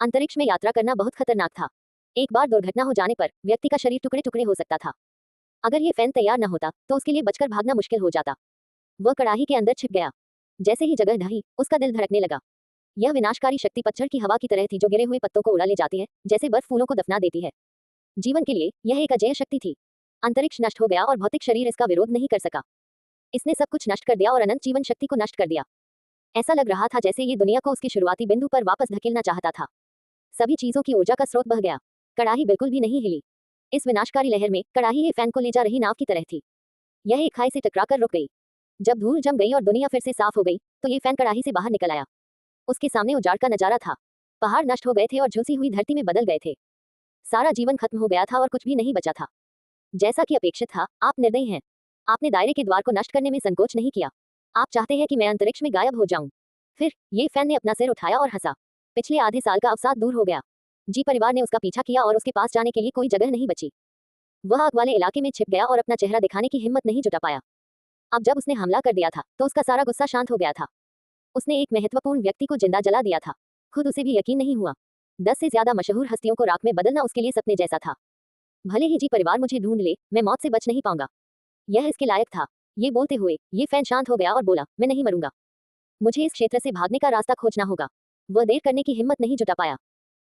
अंतरिक्ष में यात्रा करना बहुत खतरनाक था। एक बार दुर्घटना हो जाने पर व्यक्ति का शरीर टुकड़े टुकड़े हो सकता था। अगर ये फैन तैयार न होता तो उसके लिए बचकर भागना मुश्किल हो जाता। वह कड़ाही के अंदर छिप गया। जैसे ही जगह ढही उसका दिल धड़कने लगा। यह विनाशकारी शक्ति पतझड़ की हवा की तरह थी जो गिरे हुए पत्तों को उड़ा ले जाती है, जैसे बर्फ फूलों को दफना देती है। जीवन के लिए यह एक अजेय शक्ति थी। अंतरिक्ष नष्ट हो गया और भौतिक शरीर इसका विरोध नहीं कर सका। इसने सब कुछ नष्ट कर दिया और अनंत जीवन शक्ति को नष्ट कर दिया। ऐसा लग रहा था जैसे ये दुनिया को उसके शुरुआती बिंदु पर वापस धकेलना चाहता था। सभी चीजों की ऊर्जा का स्रोत बह गया। कड़ाही बिल्कुल भी नहीं हिली। इस विनाशकारी लहर में कड़ाही ये फैन को ले जा रही नाव की तरह थी। यह एक खाई से टकराकर रुक गई। जब धूल जम गई और दुनिया फिर से साफ हो गई तो ये फैन कड़ाही से बाहर निकल आया। उसके सामने उजाड़ का नजारा था। पहाड़ नष्ट हो गए थे और झुलसी हुई धरती में बदल गए थे। सारा जीवन खत्म हो गया था और कुछ भी नहीं बचा था। जैसा कि अपेक्षित था, आप निर्दयी हैं। आपने दायरे के द्वार को नष्ट करने में संकोच नहीं किया। आप चाहते हैं कि मैं अंतरिक्ष में गायब हो जाऊं। फिर ये फैन ने अपना सिर उठाया और हंसा। पिछले आधे साल का अवसाद दूर हो गया। जी परिवार ने उसका पीछा किया और उसके पास जाने के लिए कोई जगह नहीं बची। वह आग वाले इलाके में छिप गया और अपना चेहरा दिखाने की हिम्मत नहीं जुटा पाया। अब जब उसने हमला कर दिया था तो उसका सारा गुस्सा शांत हो गया था। उसने एक महत्वपूर्ण व्यक्ति को जिंदा जला दिया था। खुद उसे भी यकीन नहीं हुआ। 10 से ज्यादा मशहूर हस्तियों को राख में बदलना उसके लिए सपने जैसा था। भले ही जी परिवार मुझे ढूंढ ले, मैं मौत से बच नहीं पाऊंगा। यह इसके लायक था। ये बोलते हुए ये फैन शांत हो गया और बोला, मैं नहीं मरूंगा। मुझे इस क्षेत्र से भागने का रास्ता खोजना होगा। वह देर करने की हिम्मत नहीं जुटा पाया।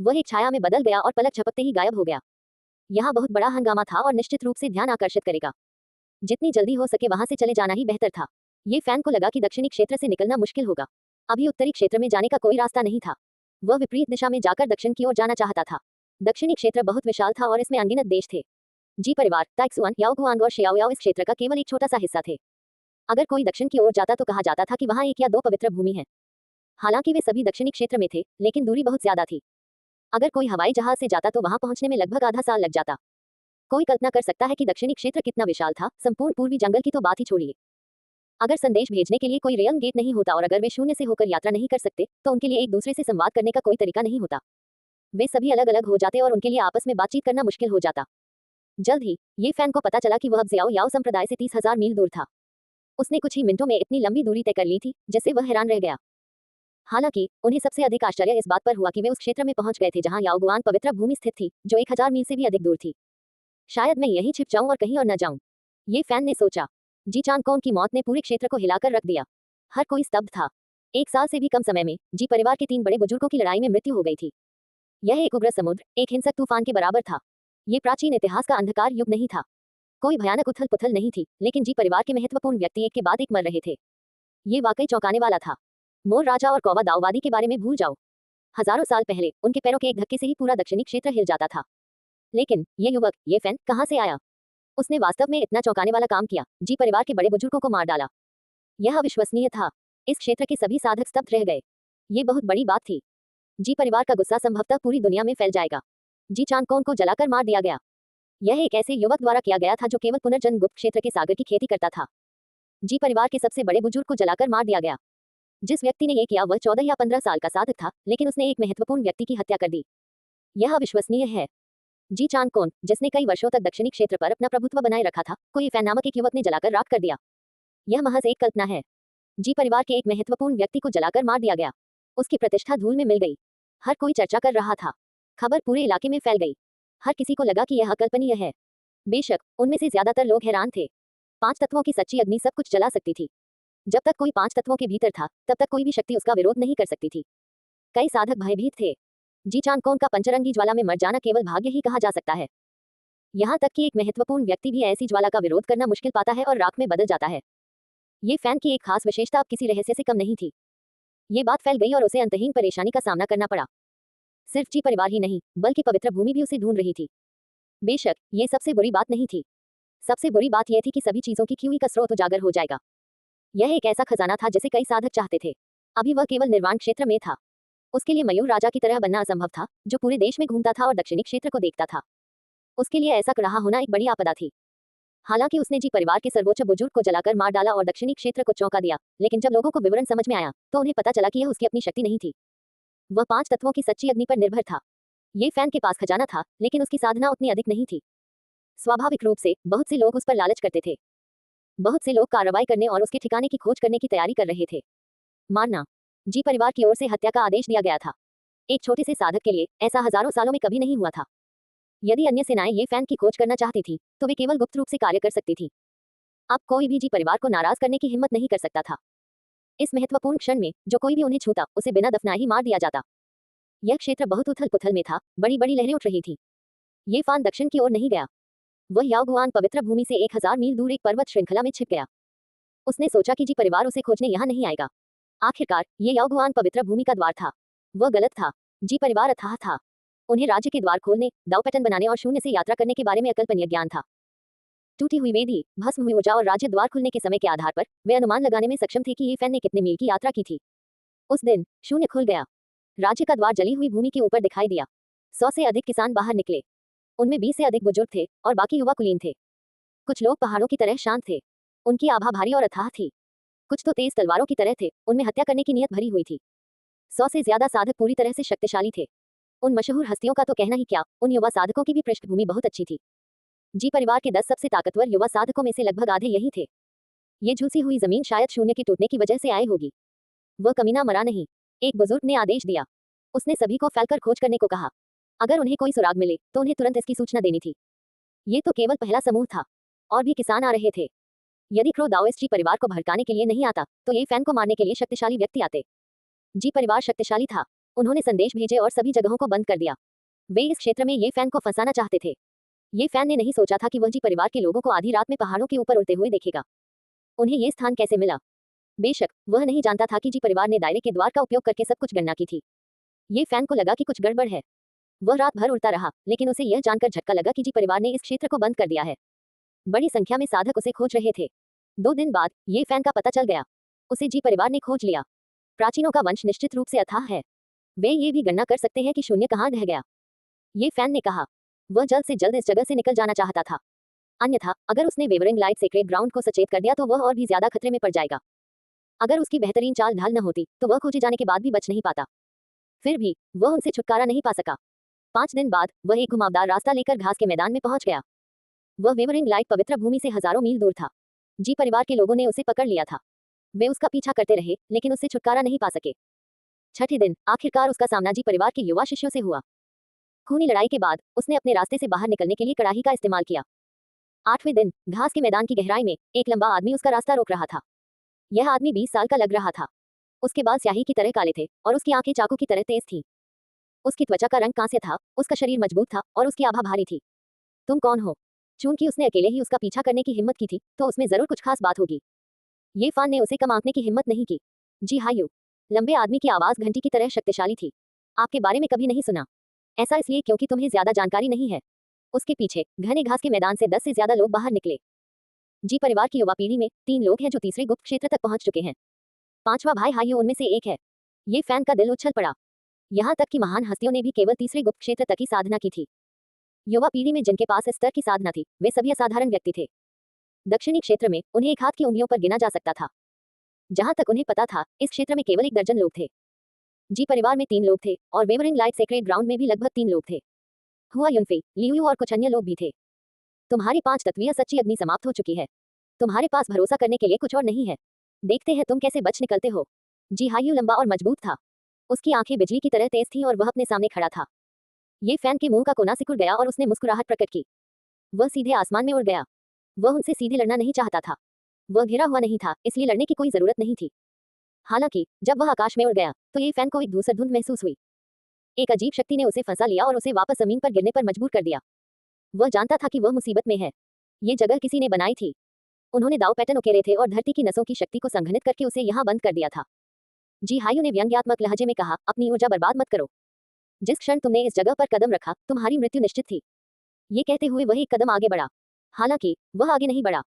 वह एक छाया में बदल गया और पलक झपकते ही गायब हो गया। यहाँ बहुत बड़ा हंगामा था और निश्चित रूप से ध्यान आकर्षित करेगा। जितनी जल्दी हो सके वहां से चले जाना ही बेहतर था। ये फैन को लगा कि दक्षिणी क्षेत्र से निकलना मुश्किल होगा। अभी उत्तरी क्षेत्र में जाने का कोई रास्ता नहीं था। वह विपरीत दिशा में जाकर दक्षिण की ओर जाना चाहता था। दक्षिणी क्षेत्र बहुत विशाल था और इसमें अनगिनत देश थे। जी परिवार, ताइक्सुआन, याओगुआंग और शियाओयाओ इस क्षेत्र का केवल एक छोटा सा हिस्सा थे। अगर कोई दक्षिण की ओर जाता तो कहा जाता था कि वहां एक या दो पवित्र भूमि है। हालांकि वे सभी दक्षिणी क्षेत्र में थे, लेकिन दूरी बहुत ज्यादा थी। अगर कोई हवाई जहाज से जाता तो वहां पहुंचने में लगभग आधा साल लग जाता। कोई कल्पना कर सकता है कि दक्षिणी क्षेत्र कितना विशाल था। संपूर्ण पूर्वी जंगल की तो बात ही छोड़िए। अगर संदेश भेजने के लिए कोई रेल गेट नहीं होता और अगर वे शून्य से होकर यात्रा नहीं कर सकते तो उनके लिए एक दूसरे से संवाद करने का कोई तरीका नहीं होता। वे सभी अलग अलग हो जाते और उनके लिए आपस में बातचीत करना मुश्किल हो जाता। जल्द ही ये फैन को पता चला कि वह अब ज़ियाओ याओ संप्रदाय से 30,000 मील दूर था। उसने कुछ ही मिनटों में इतनी लंबी दूरी तय कर ली थी जिससे वह हैरान रह गया। हालांकि उन्हें सबसे अधिक आश्चर्य इस बात पर हुआ कि वे उस क्षेत्र में पहुंच गए थे जहां याओगुआन पवित्र भूमि स्थित थी, जो 1000 मील से भी अधिक दूर थी। शायद मैं यहीं छिप जाऊं और कहीं और न जाऊं, ये फैन ने सोचा। जी चांगकोंग की मौत ने पूरे क्षेत्र को हिलाकर रख दिया। हर कोई स्तब्ध था। 1 साल से भी कम समय में जी परिवार के 3 बड़े बुजुर्गों की लड़ाई में मृत्यु हो गई थी। यह एक उग्र समुद्र, एक हिंसक तूफान के बराबर था। ये प्राचीन इतिहास का अंधकार युग नहीं था। कोई भयानक उथल पुथल नहीं थी, लेकिन जी परिवार के महत्वपूर्ण व्यक्ति एक के बाद एक मर रहे थे। ये वाकई चौंकाने वाला था। मोर राजा और कौवा दाओवादी के बारे में भूल जाओ। हजारों साल पहले उनके पैरों के एक धक्के से ही पूरा दक्षिणी क्षेत्र हिल जाता था। लेकिन ये युवक, ये फैन कहाँ से आया? उसने वास्तव में इतना चौंकाने वाला काम किया। जी परिवार के बड़े बुजुर्गों को मार डाला। यह अविश्वसनीय था। इस क्षेत्र के सभी साधक स्तब्ध रह गए। ये बहुत बड़ी बात थी। जी परिवार का गुस्सा संभवतः पूरी दुनिया में फैल जाएगा। जी चांगकोंग को जलाकर मार दिया गया। यह एक ऐसे युवक द्वारा किया गया था जो केवल पुनर्जन्म गुप्त क्षेत्र के सागर की खेती करता था। जी परिवार के सबसे बड़े बुजुर्ग को जलाकर मार दिया गया। जिस व्यक्ति ने यह किया वह 14 या 15 साल का साधक था, लेकिन उसने एक महत्वपूर्ण व्यक्ति की हत्या कर दी। यह अविश्वसनीय है। जी चांगकोंग, जिसने कई वर्षों तक दक्षिणी क्षेत्र पर अपना प्रभुत्व बनाए रखा था, को ये फैन नामक एक युवक ने जलाकर राख कर दिया। यह महज एक कल्पना है। जी परिवार के एक महत्वपूर्ण व्यक्ति को जलाकर मार दिया गया। उसकी प्रतिष्ठा धूल में मिल गई। हर कोई चर्चा कर रहा था। खबर पूरे इलाके में फैल गई। हर किसी को लगा कि यह अकल्पनीय है। बेशक उनमें से ज्यादातर लोग हैरान थे। 5 तत्वों की सच्ची अग्नि सब कुछ जला सकती थी। जब तक कोई 5 तत्वों के भीतर था तब तक कोई भी शक्ति उसका विरोध नहीं कर सकती थी। कई साधक भयभीत थे। जी चांगकोंग का पंचरंगी ज्वाला में मर जाना केवल भाग्य ही कहा जा सकता है। यहाँ तक कि एक महत्वपूर्ण व्यक्ति भी ऐसी ज्वाला का विरोध करना मुश्किल पाता है और राख में बदल जाता है। ये फैन की एक खास विशेषता अब किसी रहस्य से कम नहीं थी। ये बात फैल गई और उसे अंतहीन परेशानी का सामना करना पड़ा। सिर्फ जी परिवार ही नहीं, बल्कि पवित्र भूमि भी उसे ढूंढ रही थी। बेशक ये सबसे बुरी बात नहीं थी। सबसे बुरी बात यह थी कि सभी चीजों की ख्यूई का स्रोत उजागर हो जाएगा। यह एक ऐसा खजाना था जिसे कई साधक चाहते थे। अभी वह केवल निर्वाण क्षेत्र में था। उसके लिए मयूर राजा की तरह बनना असंभव था, जो पूरे देश में घूमता था और दक्षिणी क्षेत्र को देखता था। उसके लिए ऐसा रहा होना एक बड़ी आपदा थी। हालांकि उसने जी परिवार के सर्वोच्च बुजुर्ग को जलाकर मार डाला और दक्षिणी क्षेत्र को चौंका दिया, लेकिन जब लोगों को विवरण समझ में आया तो उन्हें पता चला कि यह उसकी अपनी शक्ति नहीं थी। वह 5 तत्वों की सच्ची अग्नि पर निर्भर था। ये फैन के पास खजाना था, लेकिन उसकी साधना उतनी अधिक नहीं थी। स्वाभाविक रूप से बहुत से लोग उस पर लालच करते थे। बहुत से लोग कार्रवाई करने और उसके ठिकाने की खोज करने की तैयारी कर रहे थे। मारना। जी परिवार की ओर से हत्या का आदेश दिया गया था। एक छोटे से साधक के लिए ऐसा हजारों सालों में कभी नहीं हुआ था। यदि अन्य सेनाएं ये फैन की खोज करना चाहती थी तो वे केवल गुप्त रूप से कार्य कर सकती थी। अब कोई भी जी परिवार को नाराज करने की हिम्मत नहीं कर सकता था। इस महत्वपूर्ण क्षण में जो कोई भी उन्हें छूता उसे बिना दफनाए ही मार दिया जाता। यह क्षेत्र बहुत उथल पुथल में था, बड़ी बड़ी लहरें उठ रही थी। ये फान दक्षिण की ओर नहीं गया। वह याओगुआन पवित्र भूमि से 1000 मील दूर एक पर्वत श्रृंखला में छिप गया। उसने सोचा कि जी परिवार उसे खोजने यहाँ नहीं आएगा। आखिरकार ये याओगुआन पवित्र भूमि का द्वार था। वह गलत था। जी परिवार अथाह था। उन्हें राज्य के द्वार खोलने, दाव पैटर्न बनाने और शून्य से यात्रा करने के बारे में अकल्पनीय ज्ञान था। टूटी हुई वेदी, भस्म हुई ऊर्जा और राज्य द्वार खुलने के समय के आधार पर वे अनुमान लगाने में सक्षम थे कि ये फैन ने कितने मील की यात्रा की थी। उस दिन शून्य खुल गया। राज्य का द्वार जली हुई भूमि के ऊपर दिखाई दिया। 100 से अधिक किसान बाहर निकले। उनमें 20 से अधिक बुजुर्ग थे और बाकी युवा कुलीन थे। कुछ लोग पहाड़ों की तरह शांत थे। उनकी आभा भारी और अथाह थी। कुछ तो तेज तलवारों की तरह थे, उनमें हत्या करने की नीयत भरी हुई थी। 100 से ज्यादा साधक पूरी तरह से शक्तिशाली थे। उन मशहूर हस्तियों का तो कहना ही क्या, उन युवा साधकों की भी पृष्ठभूमि बहुत अच्छी थी। जी परिवार के 10 सबसे ताकतवर युवा साधकों में से लगभग आधे यही थे। ये झुलसी हुई जमीन शायद शून्य के टूटने की वजह से आए होगी। वह कमीना मरा नहीं। एक बुजुर्ग ने आदेश दिया। उसने सभी को फैलकर खोज करने को कहा। अगर उन्हें कोई सुराग मिले तो उन्हें तुरंत इसकी सूचना देनी थी। ये तो केवल पहला समूह था, और भी किसान आ रहे थे। यदि क्रो दाओइस्ट जी परिवार को भड़काने के लिए नहीं आता तो ये फैन को मारने के लिए शक्तिशाली व्यक्ति आते। जी परिवार शक्तिशाली था। उन्होंने संदेश भेजे और सभी जगहों को बंद कर दिया। वे इस क्षेत्र में ये फैन को फंसाना चाहते थे। ये फैन ने नहीं सोचा था कि वह जी परिवार के लोगों को आधी रात में पहाड़ों के ऊपर उड़ते हुए देखेगा। उन्हें ये स्थान कैसे मिला? बेशक वह नहीं जानता था कि जी परिवार ने दायरे के द्वार का उपयोग करके सब कुछ गणना की थी। ये फैन को लगा कि कुछ गड़बड़ है। वह रात भर उड़ता रहा, लेकिन उसे यह जानकर झटका लगा कि जी परिवार ने इस क्षेत्र को बंद कर दिया है। बड़ी संख्या में साधक उसे खोज रहे थे। 2 दिन बाद ये फैन का पता चल गया। उसे जी परिवार ने खोज लिया। प्राचीनों का वंश निश्चित रूप से अथाह है। वे ये भी गणना कर सकते हैं कि शून्य कहाँ रह गया। ये फैन ने कहा। वह जल्द से जल्द इस जगह से निकल जाना चाहता था। अन्यथा अगर उसने वेवरिंग लाइट सेक्रेड ग्राउंड को सचेत कर दिया तो वह और भी ज्यादा खतरे में पड़ जाएगा। अगर उसकी बेहतरीन चाल ढाल न होती तो वह खोजे जाने के बाद भी बच नहीं पाता। फिर भी वह उनसे छुटकारा नहीं पा सका। 5 दिन बाद वह एक घुमावदार रास्ता लेकर घास के मैदान में पहुंच गया। वह वेवरिंग लाइट पवित्र भूमि से हजारों मील दूर था। जी परिवार के लोगों ने उसे पकड़ लिया था। वे उसका पीछा करते रहे, लेकिन उससे छुटकारा नहीं पा सके। छठे दिन आखिरकार उसका सामना जी परिवार के युवा शिष्यों से हुआ। खूनी लड़ाई के बाद उसने अपने रास्ते से बाहर निकलने के लिए कड़ाही का इस्तेमाल किया। 8वें दिन घास के मैदान की गहराई में एक लंबा आदमी उसका रास्ता रोक रहा था। यह आदमी 20 साल का लग रहा था। उसके बाल स्याही की तरह काले थे और उसकी आंखें चाकू की तरह तेज थीं। उसकी त्वचा का रंग कांस्य था, उसका शरीर मजबूत था और उसकी आभा भारी थी। तुम कौन हो? चूंकि उसने अकेले ही उसका पीछा करने की हिम्मत की थी तो उसमें जरूर कुछ खास बात होगी। ये फान ने उसे कम आंकने की हिम्मत नहीं की। जी हाँ यू। लंबे आदमी की आवाज घंटी की तरह शक्तिशाली थी। आपके बारे में कभी नहीं सुना। ऐसा इसलिए क्योंकि तुम्हें ज्यादा जानकारी नहीं है। उसके पीछे घने घास के मैदान से 10 से ज्यादा लोग बाहर निकले। जी परिवार की युवा पीढ़ी में 3 लोग हैं जो तीसरे गुप्त क्षेत्र तक पहुंच चुके हैं। 5वां भाई हाइयो उनमें से एक है। ये फैन का दिल उछल पड़ा। यहाँ तक कि महान हस्तियों ने भी केवल तीसरे गुप्त क्षेत्र तक ही साधना की थी। युवा पीढ़ी में जिनके पास इस स्तर की साधना थी वे सभी असाधारण व्यक्ति थे। दक्षिणी क्षेत्र में उन्हें एक हाथ की उंगलियों पर गिना जा सकता था। जहां तक उन्हें पता था इस क्षेत्र में केवल 1 दर्जन लोग थे। जी परिवार में 3 लोग थे और वेवरिंग लाइट सेक्रेड ग्राउंड में भी लगभग 3 लोग थे। हुआ युनफे, लियू और कुछ अन्य लोग भी थे। तुम्हारी 5 तत्वीय सच्ची अग्नि समाप्त हो चुकी है। तुम्हारे पास भरोसा करने के लिए कुछ और नहीं है। देखते हैं तुम कैसे बच निकलते हो। जी हायू लंबा और मजबूत था। उसकी आंखें बिजली की तरह तेज थीं और वह अपने सामने खड़ा था। ये फैन के मुंह का कोना सिकुड़ गया और उसने मुस्कुराहट प्रकट की। वह सीधे आसमान में उड़ गया। वह उनसे सीधे लड़ना नहीं चाहता था। वह घिरा हुआ नहीं था, इसलिए लड़ने की कोई जरूरत नहीं थी। हालांकि जब वह आकाश में उड़ गया तो ये फैन को एक धूसर धुंध महसूस हुई। एक अजीब शक्ति ने उसे फंसा लिया और उसे वापस जमीन पर गिरने पर मजबूर कर दिया। वह जानता था कि वह मुसीबत में है। ये जगह किसी ने बनाई थी। उन्होंने दाव पैटर्न उकेरे थे और धरती की नसों की शक्ति को संघनित करके उसे यहाँ बंद कर दिया था। जी हायू ने व्यंग्यात्मक लहजे में कहा, अपनी ऊर्जा बर्बाद मत करो। जिस क्षण तुमने इस जगह पर कदम रखा तुम्हारी मृत्यु निश्चित थी। ये कहते हुए वह एक कदम आगे बढ़ा। हालांकि वह आगे नहीं बढ़ा।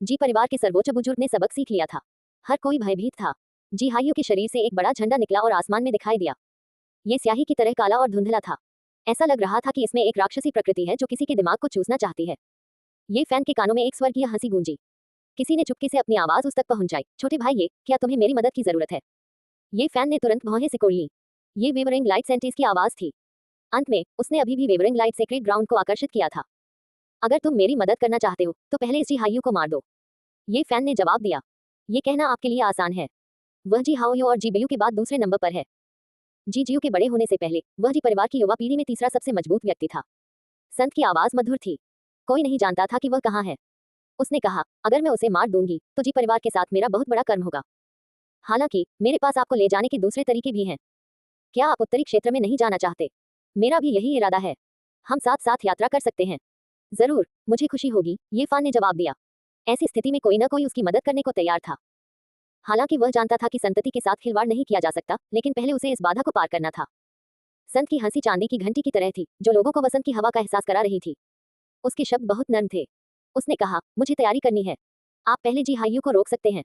जी परिवार के सर्वोच्च बुजुर्ग ने सबक सीख लिया था। हर कोई भयभीत था। जी हायू के शरीर से एक बड़ा झंडा निकला और आसमान में दिखाई दिया। ये स्याही की तरह काला और धुंधला था। ऐसा लग रहा था कि इसमें एक राक्षसी प्रकृति है जो किसी के दिमाग को चूसना चाहती है। ये फैन के कानों में एक स्वर्गीय हंसी गूंजी। किसी ने चुपके से अपनी आवाज उस तक पहुंचाई, छोटे भाई ये क्या तुम्हें मेरी मदद की जरूरत है? ये फैन ने तुरंत भौहें सिकोड़ ली। ये वेवरिंग लाइट सेंटीज की आवाज थी। अंत में उसने अभी भी वेवरिंग लाइट सेक्रेड ग्राउंड को आकर्षित किया था। अगर तुम मेरी मदद करना चाहते हो तो पहले इस जी हायू को मार दो। ये फैन ने जवाब दिया। ये कहना आपके लिए आसान है। वह जी हाओयू और जी बेयू के बाद दूसरे नंबर पर है। जीजीयू के बड़े होने से पहले वह जी परिवार की युवा पीढ़ी में तीसरा सबसे मजबूत व्यक्ति था। संत की आवाज मधुर थी। कोई नहीं जानता था कि वह कहाँ है। उसने कहा, अगर मैं उसे मार दूंगी तो जी परिवार के साथ मेरा बहुत बड़ा कर्म होगा। हालांकि मेरे पास आपको ले जाने के दूसरे तरीके भी हैं। क्या आप उत्तरी क्षेत्र में नहीं जाना चाहते? मेरा भी यही इरादा है। हम साथ साथ यात्रा कर सकते हैं। जरूर, मुझे खुशी होगी, ये फान ने जवाब दिया। ऐसी स्थिति में कोई न कोई उसकी मदद करने को तैयार था। हालांकि वह जानता था कि संतति के साथ खिलवाड़ नहीं किया जा सकता, लेकिन पहले उसे इस बाधा को पार करना था। संत की हंसी चांदी की घंटी की तरह थी, जो लोगों को वसंत की हवा का एहसास करा रही थी। उसके शब्द बहुत नर्म थे। उसने कहा, मुझे तैयारी करनी है। आप पहले जी हाइयू को रोक सकते हैं।